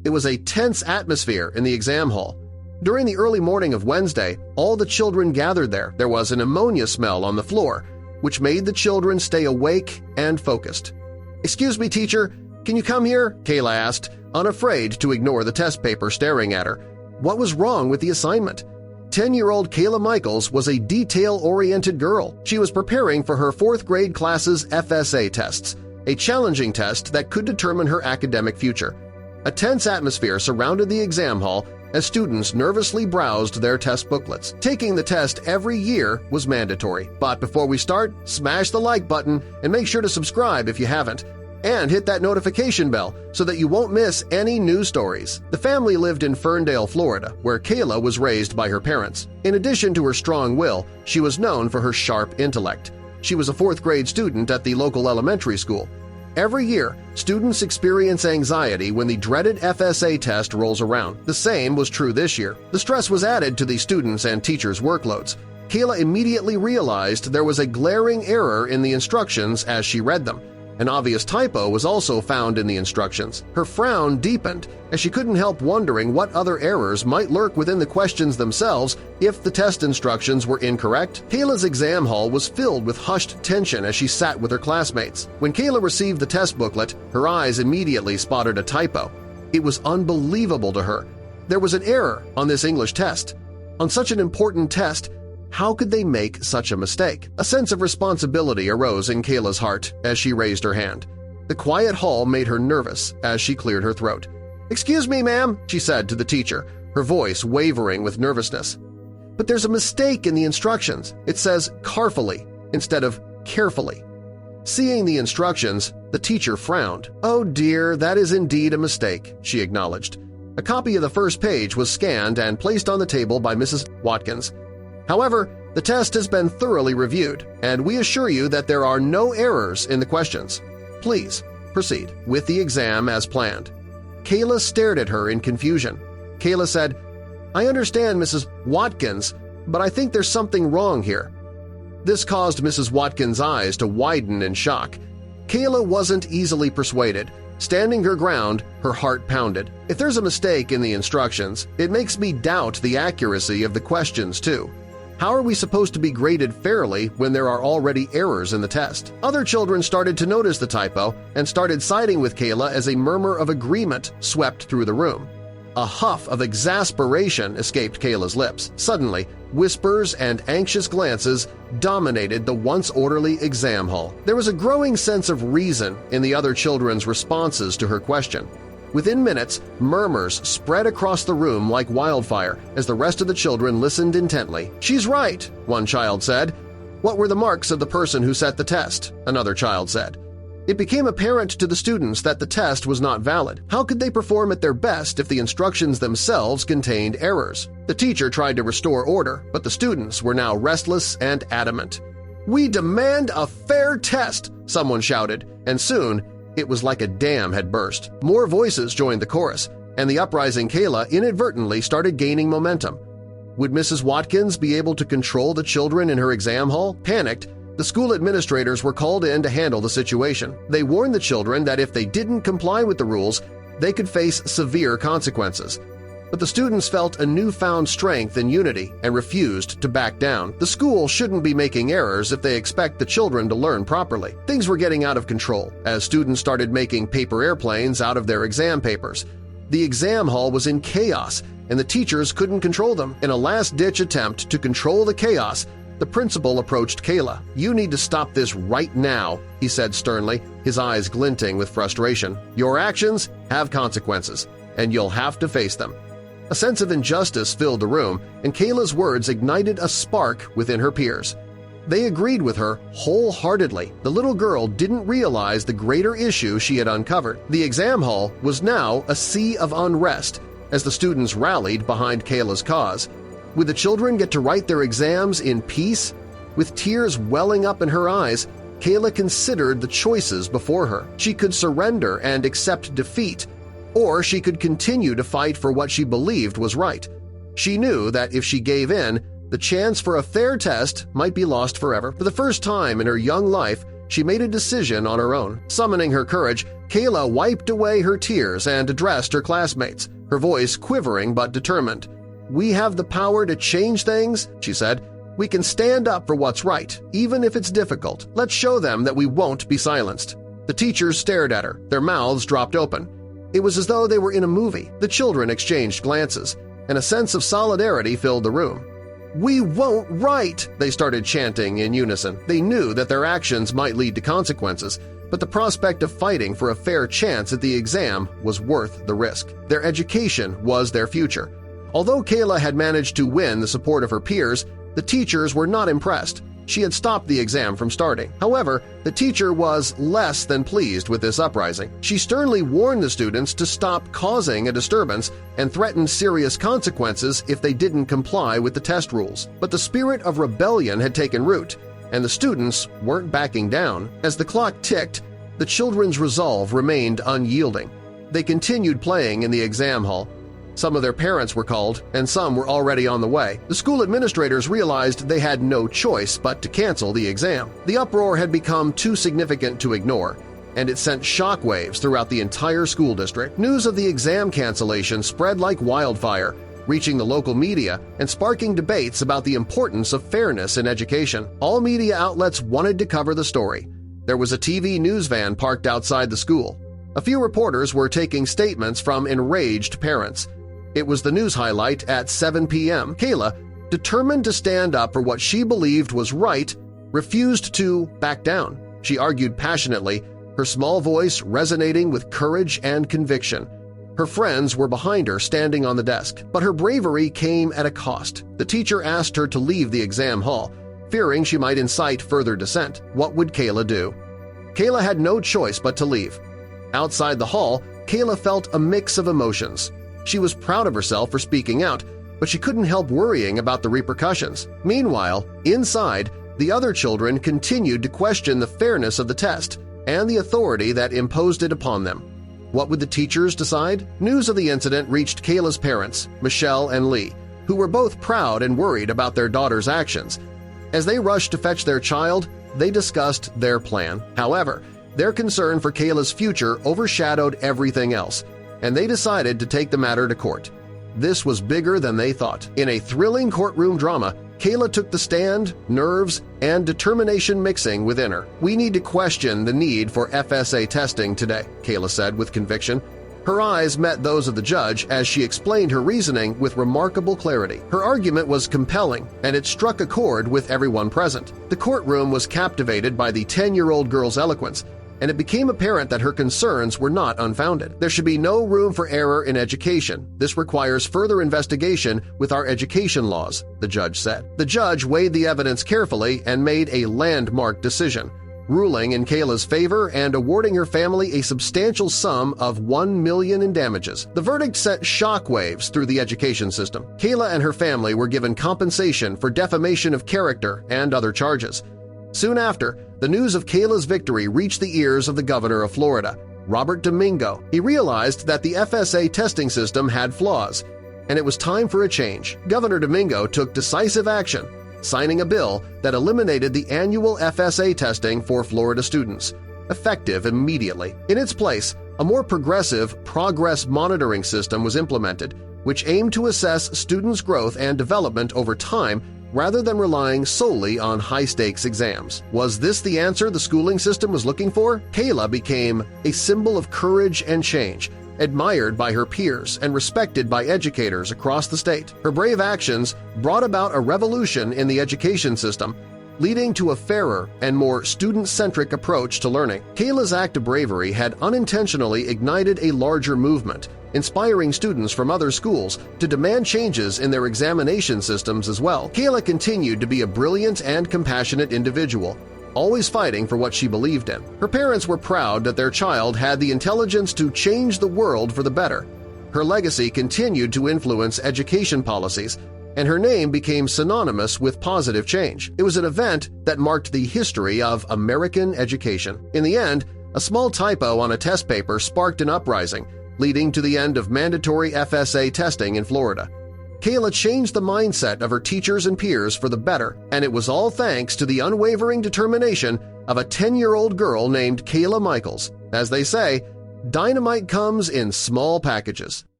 It was a tense atmosphere in the exam hall. During the early morning of Wednesday, all the children gathered there. There was an ammonia smell on the floor, which made the children stay awake and focused. "Excuse me, teacher, can you come here?" Kayla asked, unafraid to ignore the test paper staring at her. What was wrong with the assignment? 10-year-old Kayla Michaels was a detail-oriented girl. She was preparing for her 4th grade class's FSA tests, a challenging test that could determine her academic future. A tense atmosphere surrounded the exam hall as students nervously browsed their test booklets. Taking the test every year was mandatory, but before we start, smash the like button and make sure to subscribe if you haven't. And hit that notification bell so that you won't miss any news stories. The family lived in Ferndale, Florida, where Kayla was raised by her parents. In addition to her strong will, she was known for her sharp intellect. She was a 4th grade student at the local elementary school. Every year, students experience anxiety when the dreaded FSA test rolls around. The same was true this year. The stress was added to the students' and teachers' workloads. Kayla immediately realized there was a glaring error in the instructions as she read them. An obvious typo was also found in the instructions. Her frown deepened as she couldn't help wondering what other errors might lurk within the questions themselves if the test instructions were incorrect. Kayla's exam hall was filled with hushed tension as she sat with her classmates. When Kayla received the test booklet, her eyes immediately spotted a typo. It was unbelievable to her. There was an error on this English test. On such an important test, how could they make such a mistake? A sense of responsibility arose in Kayla's heart as she raised her hand. The quiet hall made her nervous as she cleared her throat. "Excuse me, ma'am," she said to the teacher, her voice wavering with nervousness. "But there's a mistake in the instructions. It says carefully instead of carefully." Seeing the instructions, the teacher frowned. "Oh dear, that is indeed a mistake," she acknowledged. A copy of the first page was scanned and placed on the table by Mrs. Watkins. "However, the test has been thoroughly reviewed, and we assure you that there are no errors in the questions. Please proceed with the exam as planned." Kayla stared at her in confusion. Kayla said, "I understand, Mrs. Watkins, but I think there's something wrong here." This caused Mrs. Watkins' eyes to widen in shock. Kayla wasn't easily persuaded. Standing her ground, her heart pounded. "If there's a mistake in the instructions, it makes me doubt the accuracy of the questions, too. How are we supposed to be graded fairly when there are already errors in the test?" Other children started to notice the typo and started siding with Kayla as a murmur of agreement swept through the room. A huff of exasperation escaped Kayla's lips. Suddenly, whispers and anxious glances dominated the once orderly exam hall. There was a growing sense of reason in the other children's responses to her question. Within minutes, murmurs spread across the room like wildfire as the rest of the children listened intently. "She's right," one child said. "What were the marks of the person who set the test?" another child said. It became apparent to the students that the test was not valid. How could they perform at their best if the instructions themselves contained errors? The teacher tried to restore order, but the students were now restless and adamant. "We demand a fair test!" someone shouted, and soon it was like a dam had burst. More voices joined the chorus, and the uprising Kayla inadvertently started gaining momentum. Would Mrs. Watkins be able to control the children in her exam hall? Panicked, the school administrators were called in to handle the situation. They warned the children that if they didn't comply with the rules, they could face severe consequences. But the students felt a newfound strength and unity and refused to back down. The school shouldn't be making errors if they expect the children to learn properly. Things were getting out of control as students started making paper airplanes out of their exam papers. The exam hall was in chaos, and the teachers couldn't control them. In a last-ditch attempt to control the chaos, the principal approached Kayla. "You need to stop this right now," he said sternly, his eyes glinting with frustration. "Your actions have consequences, and you'll have to face them." A sense of injustice filled the room, and Kayla's words ignited a spark within her peers. They agreed with her wholeheartedly. The little girl didn't realize the greater issue she had uncovered. The exam hall was now a sea of unrest as the students rallied behind Kayla's cause. Would the children get to write their exams in peace? With tears welling up in her eyes, Kayla considered the choices before her. She could surrender and accept defeat, or she could continue to fight for what she believed was right. She knew that if she gave in, the chance for a fair test might be lost forever. For the first time in her young life, She made a decision on her own. Summoning her courage, Kayla wiped away her tears and addressed her classmates, her voice quivering but determined. "We have the power to change things," she said. "We can stand up for what's right, even if it's difficult. Let's show them that we won't be silenced." The teachers stared at her, their mouths dropped open. It was as though they were in a movie. The children exchanged glances, and a sense of solidarity filled the room. "We won't write!" they started chanting in unison. They knew that their actions might lead to consequences, but the prospect of fighting for a fair chance at the exam was worth the risk. Their education was their future. Although Kayla had managed to win the support of her peers, the teachers were not impressed. She had stopped the exam from starting. However, the teacher was less than pleased with this uprising. She sternly warned the students to stop causing a disturbance and threatened serious consequences if they didn't comply with the test rules. But the spirit of rebellion had taken root, and the students weren't backing down. As the clock ticked, the children's resolve remained unyielding. They continued playing in the exam hall. Some of their parents were called, and some were already on the way. The school administrators realized they had no choice but to cancel the exam. The uproar had become too significant to ignore, and it sent shockwaves throughout the entire school district. News of the exam cancellation spread like wildfire, reaching the local media and sparking debates about the importance of fairness in education. All media outlets wanted to cover the story. There was a TV news van parked outside the school. A few reporters were taking statements from enraged parents. It was the news highlight at 7 p.m. Kayla, determined to stand up for what she believed was right, refused to back down. She argued passionately, her small voice resonating with courage and conviction. Her friends were behind her, standing on the desk, but her bravery came at a cost. The teacher asked her to leave the exam hall, fearing she might incite further dissent. What would Kayla do? Kayla had no choice but to leave. Outside the hall, Kayla felt a mix of emotions. She was proud of herself for speaking out, but she couldn't help worrying about the repercussions. Meanwhile, inside, the other children continued to question the fairness of the test and the authority that imposed it upon them. What would the teachers decide? News of the incident reached Kayla's parents, Michelle and Lee, who were both proud and worried about their daughter's actions. As they rushed to fetch their child, they discussed their plan. However, their concern for Kayla's future overshadowed everything else, and they decided to take the matter to court. This was bigger than they thought. In a thrilling courtroom drama, Kayla took the stand, nerves, and determination mixing within her. "We need to question the need for FSA testing today," Kayla said with conviction. Her eyes met those of the judge as she explained her reasoning with remarkable clarity. Her argument was compelling, and it struck a chord with everyone present. The courtroom was captivated by the 10-year-old girl's eloquence, and it became apparent that her concerns were not unfounded. There should be no room for error in education. This requires further investigation with our education laws, the judge said. The judge weighed the evidence carefully and made a landmark decision, ruling in Kayla's favor and awarding her family a substantial sum of $1 million in damages. The verdict sent shockwaves through the education system. Kayla and her family were given compensation for defamation of character and other charges. Soon after, the news of Kayla's victory reached the ears of the governor of Florida, Robert Domingo. He realized that the FSA testing system had flaws, and it was time for a change. Governor Domingo took decisive action, signing a bill that eliminated the annual FSA testing for Florida students, effective immediately. In its place, a more progressive progress monitoring system was implemented, which aimed to assess students' growth and development over time rather than relying solely on high-stakes exams. Was this the answer the schooling system was looking for? Kayla became a symbol of courage and change, admired by her peers and respected by educators across the state. Her brave actions brought about a revolution in the education system, leading to a fairer and more student-centric approach to learning. Kayla's act of bravery had unintentionally ignited a larger movement, inspiring students from other schools to demand changes in their examination systems as well. Kayla continued to be a brilliant and compassionate individual, always fighting for what she believed in. Her parents were proud that their child had the intelligence to change the world for the better. Her legacy continued to influence education policies, and her name became synonymous with positive change. It was an event that marked the history of American education. In the end, a small typo on a test paper sparked an uprising, leading to the end of mandatory FSA testing in Florida. Kayla changed the mindset of her teachers and peers for the better, and it was all thanks to the unwavering determination of a 10-year-old girl named Kayla Michaels. As they say, dynamite comes in small packages.